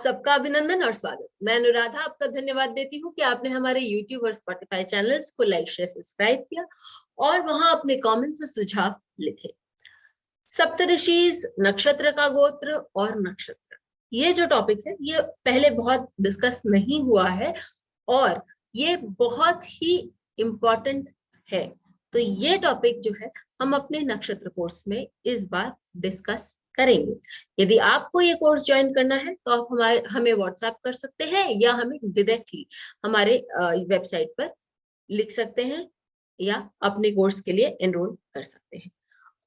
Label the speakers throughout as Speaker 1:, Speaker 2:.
Speaker 1: सबका अभिनंदन और स्वागत। मैं अनुराधा आपका धन्यवाद देती हूँ कि आपने हमारे YouTube और Spotify चैनल्स को लाइक शेयर सब्सक्राइब किया और वहां अपने कमेंट्स और सुझाव लिखे। सप्तऋषि, नक्षत्र का गोत्र और नक्षत्र, ये जो टॉपिक है ये पहले बहुत डिस्कस नहीं हुआ है और ये बहुत ही इम्पोर्टेंट है। तो ये टॉपिक जो है हम अपने नक्षत्र कोर्स में इस बार डिस्कस करेंगे। यदि आपको ये कोर्स ज्वाइन करना है तो आप हमें व्हाट्सएप कर सकते हैं या हमें डायरेक्टली हमारे वेबसाइट पर लिख सकते हैं या अपने कोर्स के लिए एनरोल कर सकते हैं।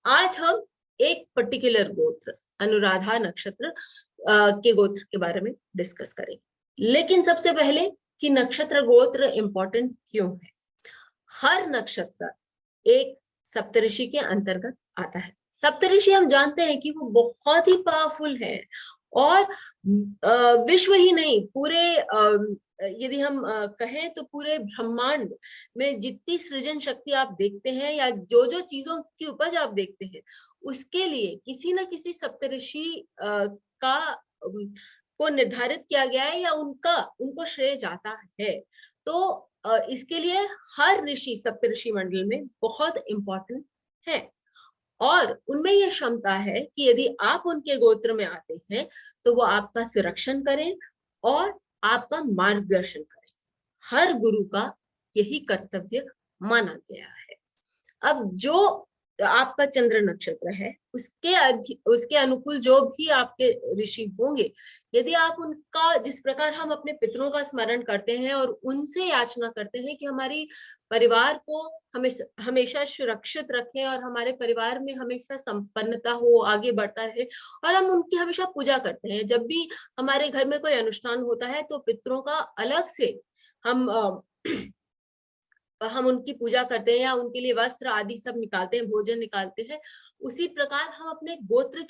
Speaker 1: आज हम एक पर्टिकुलर गोत्र, अनुराधा नक्षत्र के गोत्र के बारे में डिस्कस करेंगे। लेकिन सबसे पहले कि नक्षत्र गोत्र इंपॉर्टेंट क्यों है। हर नक्षत्र एक सप्तऋषि के अंतर्गत आता है। सप्तऋषि हम जानते हैं कि वो बहुत ही पावरफुल है और विश्व ही नहीं, पूरे यदि हम कहें तो पूरे ब्रह्मांड में जितनी सृजन शक्ति आप देखते हैं या जो जो चीजों की उपज आप देखते हैं, उसके लिए किसी न किसी सप्तऋषि का को निर्धारित किया गया है या उनको श्रेय जाता है। तो इसके लिए हर ऋषि सप्तऋषि मंडल में बहुत इंपॉर्टेंट है और उनमें यह क्षमता है कि यदि आप उनके गोत्र में आते हैं तो वो आपका संरक्षण करें और आपका मार्गदर्शन करें। हर गुरु का यही कर्तव्य माना गया है। अब जो आपका चंद्र नक्षत्र है उसके अनुकूल जो भी आपके ऋषि होंगे, यदि आप उनका, जिस प्रकार हम अपने पितरों का स्मरण करते हैं और उनसे याचना करते हैं कि हमारी परिवार को हमेशा सुरक्षित रखें और हमारे परिवार में हमेशा संपन्नता हो, आगे बढ़ता रहे, और हम उनकी हमेशा पूजा करते हैं। जब भी हमारे घर में कोई अनुष्ठान होता है तो पितरों का अलग से हम उनकी पूजा करते हैं या उनके लिए वस्त्र आदि सब निकालते हैं, भोजन निकालते हैं। उसी प्रकार हम अपने गोत्र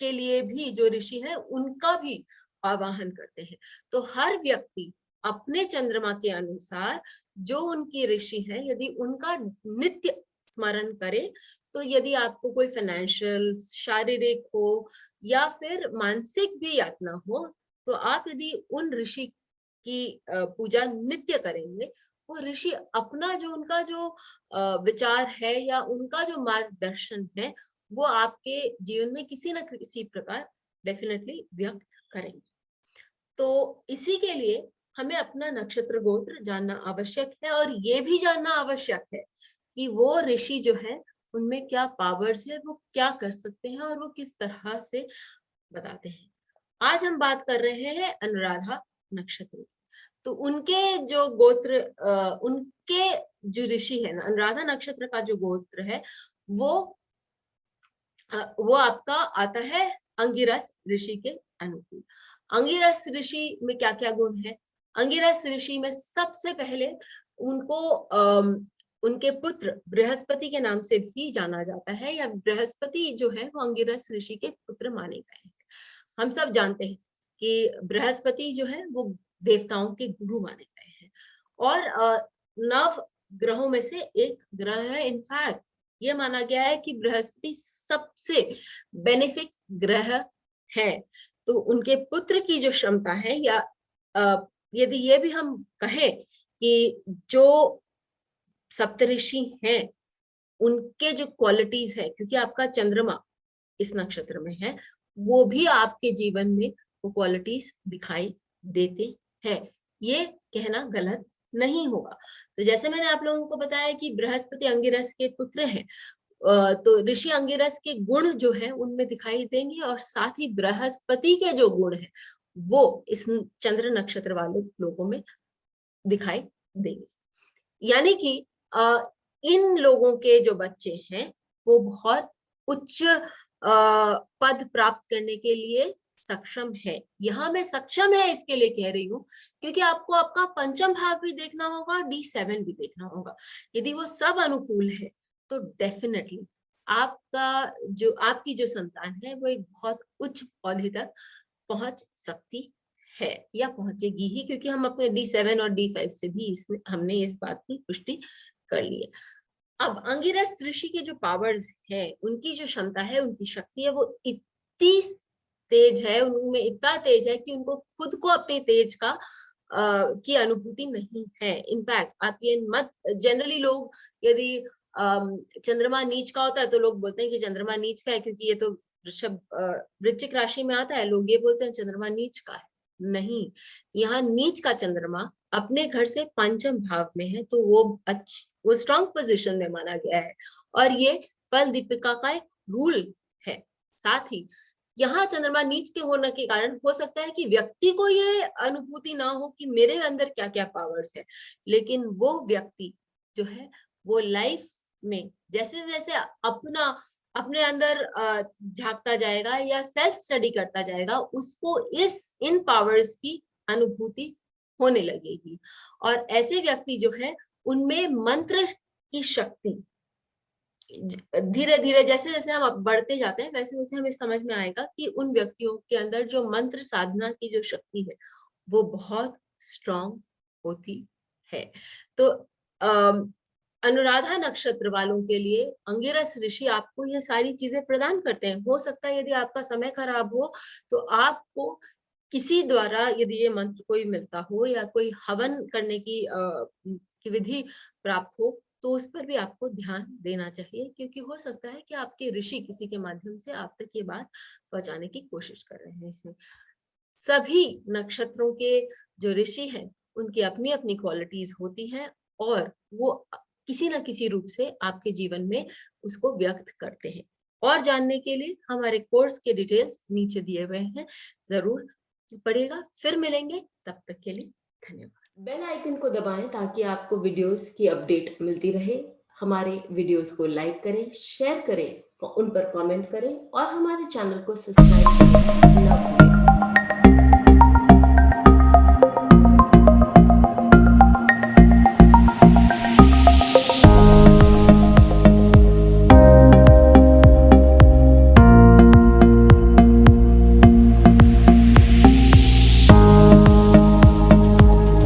Speaker 1: के लिए भी जो ऋषि हैं उनका भी आवाहन करते हैं। तो हर व्यक्ति अपने चंद्रमा के अनुसार जो उनकी ऋषि हैं, यदि उनका नित्य स्मरण करे, तो यदि आपको कोई फाइनेंशियल, शारीरिक हो या फिर मानसिक भी यातना हो, तो आप यदि उन ऋषि की पूजा नित्य करेंगे, वो ऋषि अपना जो उनका जो विचार है या उनका जो मार्गदर्शन है वो आपके जीवन में किसी न किसी प्रकार डेफिनेटली व्यक्त करेंगे। तो इसी के लिए हमें अपना नक्षत्र गोत्र जानना आवश्यक है और ये भी जानना आवश्यक है कि वो ऋषि जो है उनमें क्या पावर्स है, वो क्या कर सकते हैं और वो किस तरह से बताते हैं। आज हम बात कर रहे हैं अनुराधा नक्षत्र। तो उनके जो गोत्र, उनके जो ऋषि है ना, अनुराधा नक्षत्र का जो गोत्र है वो आपका आता है अंगिरस ऋषि के अनुकूल। अंगिरस ऋषि में क्या क्या गुण है? अंगिरस ऋषि में सबसे पहले उनको उनके पुत्र बृहस्पति के नाम से भी जाना जाता है, या बृहस्पति जो है वो अंगिरस ऋषि के पुत्र माने गए हैं। हम सब जानते हैं कि बृहस्पति जो है वो देवताओं के गुरु माने गए हैं और 9 ग्रहों में से एक ग्रह है। इनफैक्ट ये माना गया है कि बृहस्पति सबसे बेनिफिक ग्रह है। तो उनके पुत्र की जो क्षमता है, या यदि ये भी हम कहें कि जो सप्तऋषि हैं उनके जो क्वालिटीज है, क्योंकि आपका चंद्रमा इस नक्षत्र में है, वो भी आपके जीवन में वो क्वालिटीज दिखाई देते हैं। ये कहना गलत नहीं होगा। तो जैसे मैंने आप लोगों को बताया कि बृहस्पति अंगिरस के पुत्र हैं, तो ऋषि अंगिरस के गुण जो है उनमें दिखाई देंगे और साथ ही बृहस्पति के जो गुण है वो इस चंद्र नक्षत्र वाले लोगों में दिखाई देंगे। यानी कि इन लोगों के जो बच्चे हैं वो बहुत उच्च पद प्राप्त करने के लिए सक्षम है। यहाँ मैं सक्षम है इसके लिए कह रही हूँ क्योंकि आपको आपका पंचम भाव भी देखना होगा, D7 भी देखना होगा। यदि वो सब अनुकूल है तो डेफिनेटली आपकी जो संतान है वो एक बहुत उच्च पौधे तक पहुंच सकती है या पहुंचेगी ही, क्योंकि हम अपने D7 और D5 से भी हमने इस बात की पुष्टि कर ली है। अब अंगिरस ऋषि के जो पावर्स है, उनकी जो क्षमता है, उनकी शक्ति है, वो इतनी तेज है, उनमें इतना तेज है कि उनको खुद को अपने तेज का की अनुभूति नहीं है। इनफैक्ट आप ये मत, जनरली लोग यदि चंद्रमा नीच का होता है तो लोग बोलते हैं कि चंद्रमा नीच का है, क्योंकि ये तो वृश्चिक राशि में आता है, लोग ये बोलते हैं चंद्रमा नीच का है। नहीं, यहाँ नीच का चंद्रमा अपने घर से पंचम भाव में है, तो वो स्ट्रॉन्ग पोजीशन में माना गया है, और ये फल दीपिका का एक रूल है। साथ ही यहाँ चंद्रमा नीच के होने के कारण हो सकता है कि व्यक्ति को ये अनुभूति ना हो कि मेरे अंदर क्या क्या पावर्स है, लेकिन वो व्यक्ति जो है वो लाइफ में जैसे जैसे अपने अंदर झांकता जाएगा या सेल्फ स्टडी करता जाएगा, उसको इन पावर्स की अनुभूति होने लगेगी। और ऐसे व्यक्ति जो है उनमें मंत्र की शक्ति धीरे धीरे, जैसे जैसे हम बढ़ते जाते हैं, वैसे वैसे हमें समझ में आएगा कि उन व्यक्तियों के अंदर जो मंत्र साधना की जो शक्ति है वो बहुत स्ट्रांग होती है। तो अनुराधा नक्षत्र वालों के लिए अंगिरस ऋषि आपको ये सारी चीजें प्रदान करते हैं। हो सकता है यदि आपका समय खराब हो तो आपको किसी द्वारा यदि ये मंत्र कोई मिलता हो या कोई हवन करने की विधि प्राप्त हो, तो उस पर भी आपको ध्यान देना चाहिए, क्योंकि हो सकता है कि आपके ऋषि किसी के माध्यम से आप तक ये बात पहुंचाने की कोशिश कर रहे हैं। सभी नक्षत्रों के जो ऋषि हैं उनकी अपनी अपनी क्वालिटीज होती हैं, और वो किसी न किसी रूप से आपके जीवन में उसको व्यक्त करते हैं। और जानने के लिए हमारे कोर्स के डिटेल्स नीचे दिए हुए हैं, जरूर पढ़िएगा। फिर मिलेंगे, तब तक के लिए धन्यवाद। बेल आइकन को दबाएं ताकि आपको वीडियोस की अपडेट मिलती रहे। हमारे वीडियोस को लाइक करें, शेयर करें, उन पर कमेंट करें और हमारे चैनल को सब्सक्राइब करें।